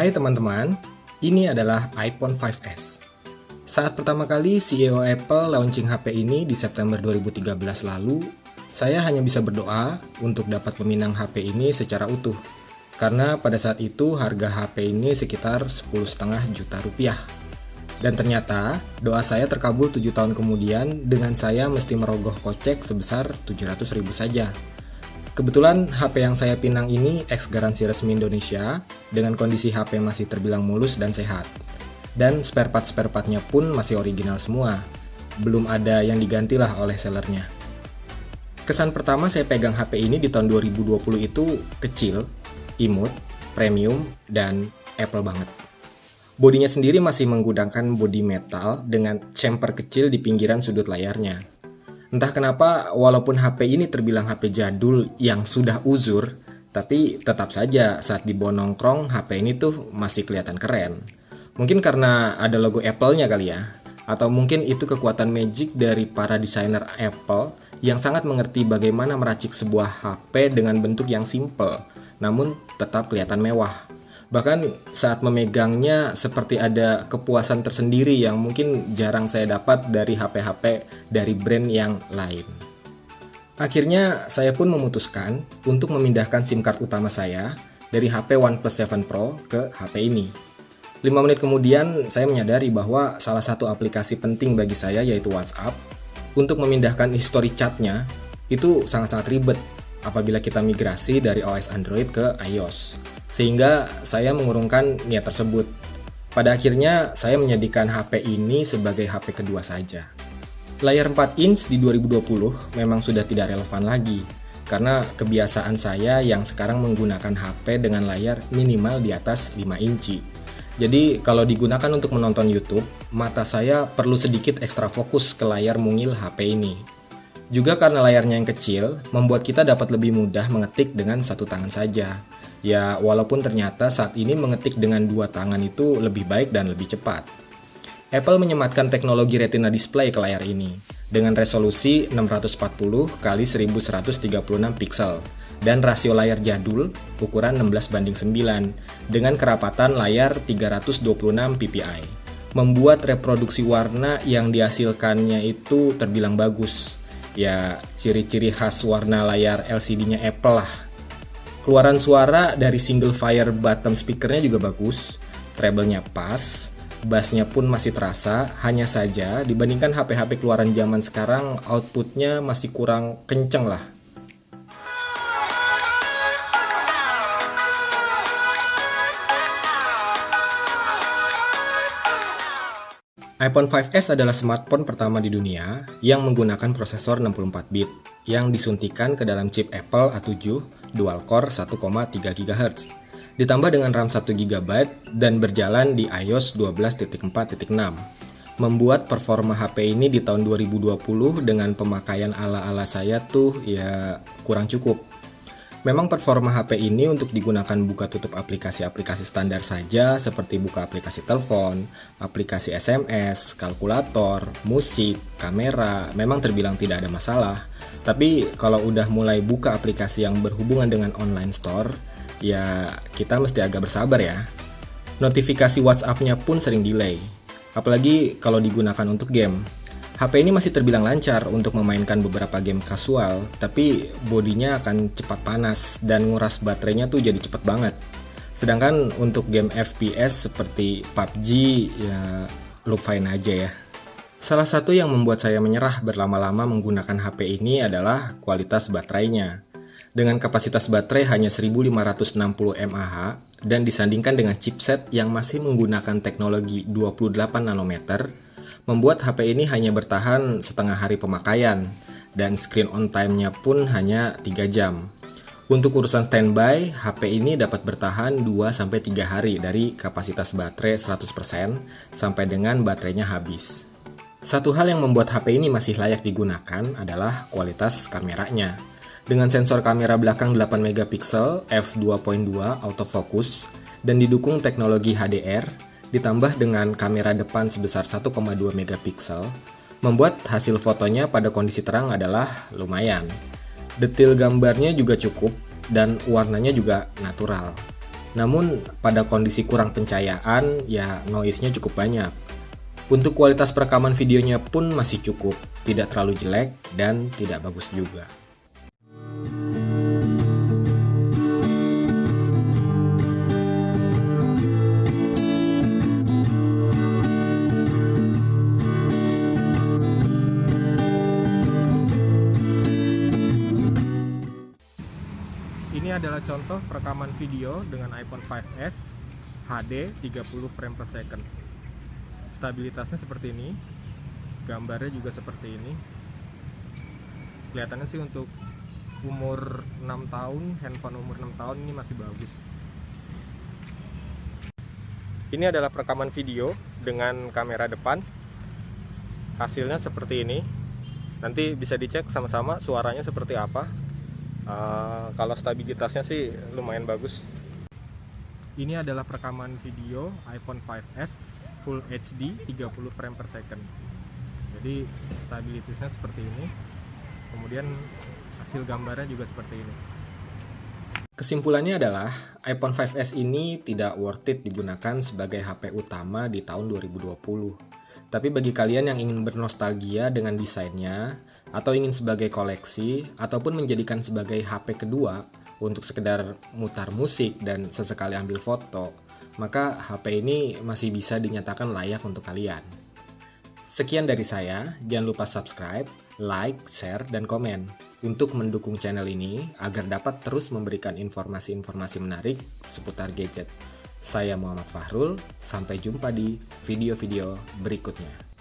Hai teman-teman, ini adalah iPhone 5s. Saat pertama kali CEO Apple launching HP ini di September 2013 lalu, saya hanya bisa berdoa untuk dapat meminang HP ini secara utuh. Karena pada saat itu harga HP ini sekitar 10,5 juta rupiah. Dan ternyata doa saya terkabul 7 tahun kemudian dengan saya mesti merogoh kocek sebesar 700.000 saja. Kebetulan HP yang saya pinang ini ex garansi resmi Indonesia dengan kondisi HP masih terbilang mulus dan sehat. Dan spare part-nya pun masih original semua. Belum ada yang digantilah oleh sellernya. Kesan pertama saya pegang HP ini di tahun 2020 itu kecil, imut, premium, dan Apple banget. Bodinya sendiri masih menggunakan bodi metal dengan chamfer kecil di pinggiran sudut layarnya. Entah kenapa, walaupun HP ini terbilang HP jadul yang sudah uzur, tapi tetap saja saat dibawa nongkrong, HP ini tuh masih kelihatan keren. Mungkin karena ada logo Apple-nya kali ya, atau mungkin itu kekuatan magic dari para desainer Apple yang sangat mengerti bagaimana meracik sebuah HP dengan bentuk yang simple, namun tetap kelihatan mewah. Bahkan saat memegangnya seperti ada kepuasan tersendiri yang mungkin jarang saya dapat dari HP-HP dari brand yang lain. Akhirnya saya pun memutuskan untuk memindahkan SIM card utama saya dari HP OnePlus 7 Pro ke HP ini. 5 menit kemudian saya menyadari bahwa salah satu aplikasi penting bagi saya yaitu WhatsApp. Untuk memindahkan history chatnya itu sangat-sangat ribet apabila kita migrasi dari OS Android ke iOS. Sehingga saya mengurungkan niat tersebut. Pada akhirnya saya menjadikan HP ini sebagai HP kedua saja. Layar 4 inch di 2020 memang sudah tidak relevan lagi, karena kebiasaan saya yang sekarang menggunakan HP dengan layar minimal di atas 5 inci. Jadi kalau digunakan untuk menonton YouTube, mata saya perlu sedikit ekstra fokus ke layar mungil HP ini. Juga karena layarnya yang kecil, membuat kita dapat lebih mudah mengetik dengan satu tangan saja. Ya, walaupun ternyata saat ini mengetik dengan dua tangan itu lebih baik dan lebih cepat. Apple menyematkan teknologi Retina display ke layar ini dengan resolusi 640 x 1136 pixel dan rasio layar jadul ukuran 16:9 dengan kerapatan layar 326 ppi. Membuat reproduksi warna yang dihasilkannya itu terbilang bagus. Ya, ciri-ciri khas warna layar LCD-nya Apple lah. Keluaran suara dari single fire bottom speakernya juga bagus, treble-nya pas, bass-nya pun masih terasa, hanya saja dibandingkan HP-HP keluaran zaman sekarang output-nya masih kurang kenceng lah. iPhone 5s adalah smartphone pertama di dunia yang menggunakan prosesor 64 bit yang disuntikan ke dalam chip Apple A7 dual core 1,3 GHz ditambah dengan RAM 1 GB dan berjalan di iOS 12.4.6 membuat performa HP ini di tahun 2020 dengan pemakaian ala-ala saya tuh ya kurang cukup. Memang performa HP ini untuk digunakan buka tutup aplikasi-aplikasi standar saja seperti buka aplikasi telepon, aplikasi SMS, kalkulator, musik, kamera memang terbilang tidak ada masalah. Tapi kalau udah mulai buka aplikasi yang berhubungan dengan online store, ya kita mesti agak bersabar ya. Notifikasi WhatsApp-nya pun sering delay, apalagi kalau digunakan untuk game. HP ini masih terbilang lancar untuk memainkan beberapa game kasual, tapi bodinya akan cepat panas dan nguras baterainya tuh jadi cepat banget. Sedangkan untuk game FPS seperti PUBG ya lupain aja ya. Salah satu yang membuat saya menyerah berlama-lama menggunakan HP ini adalah kualitas baterainya. Dengan kapasitas baterai hanya 1560 mAh dan disandingkan dengan chipset yang masih menggunakan teknologi 28 nanometer, membuat HP ini hanya bertahan setengah hari pemakaian dan screen on time-nya pun hanya 3 jam. Untuk urusan standby, HP ini dapat bertahan 2-3 hari dari kapasitas baterai 100% sampai dengan baterainya habis. Satu hal yang membuat HP ini masih layak digunakan adalah kualitas kameranya. Dengan sensor kamera belakang 8 megapiksel f2.2 autofocus dan didukung teknologi HDR, ditambah dengan kamera depan sebesar 1,2 megapiksel, membuat hasil fotonya pada kondisi terang adalah lumayan. Detail gambarnya juga cukup dan warnanya juga natural. Namun pada kondisi kurang pencahayaan, ya noise-nya cukup banyak. Untuk kualitas perekaman videonya pun masih cukup, tidak terlalu jelek dan tidak bagus juga. Ini adalah contoh perekaman video dengan iPhone 5s HD 30 frame per second. Stabilitasnya seperti ini, gambarnya juga seperti ini. Kelihatannya sih untuk umur 6 tahun, handphone umur 6 tahun ini masih bagus. Ini adalah perekaman video dengan kamera depan. Hasilnya seperti ini. Nanti bisa dicek sama-sama suaranya seperti apa. Kalau stabilitasnya sih lumayan bagus. Ini adalah perekaman video iPhone 5s Full HD 30 frame per second. Jadi stabilitasnya seperti ini. Kemudian hasil gambarnya juga seperti ini. Kesimpulannya adalah iPhone 5s ini tidak worth it digunakan sebagai HP utama di tahun 2020. Tapi bagi kalian yang ingin bernostalgia dengan desainnya, atau ingin sebagai koleksi, ataupun menjadikan sebagai HP kedua untuk sekedar mutar musik dan sesekali ambil foto, maka HP ini masih bisa dinyatakan layak untuk kalian. Sekian dari saya, jangan lupa subscribe, like, share, dan komen untuk mendukung channel ini agar dapat terus memberikan informasi-informasi menarik seputar gadget. Saya Muhammad Fahrul, sampai jumpa di video-video berikutnya.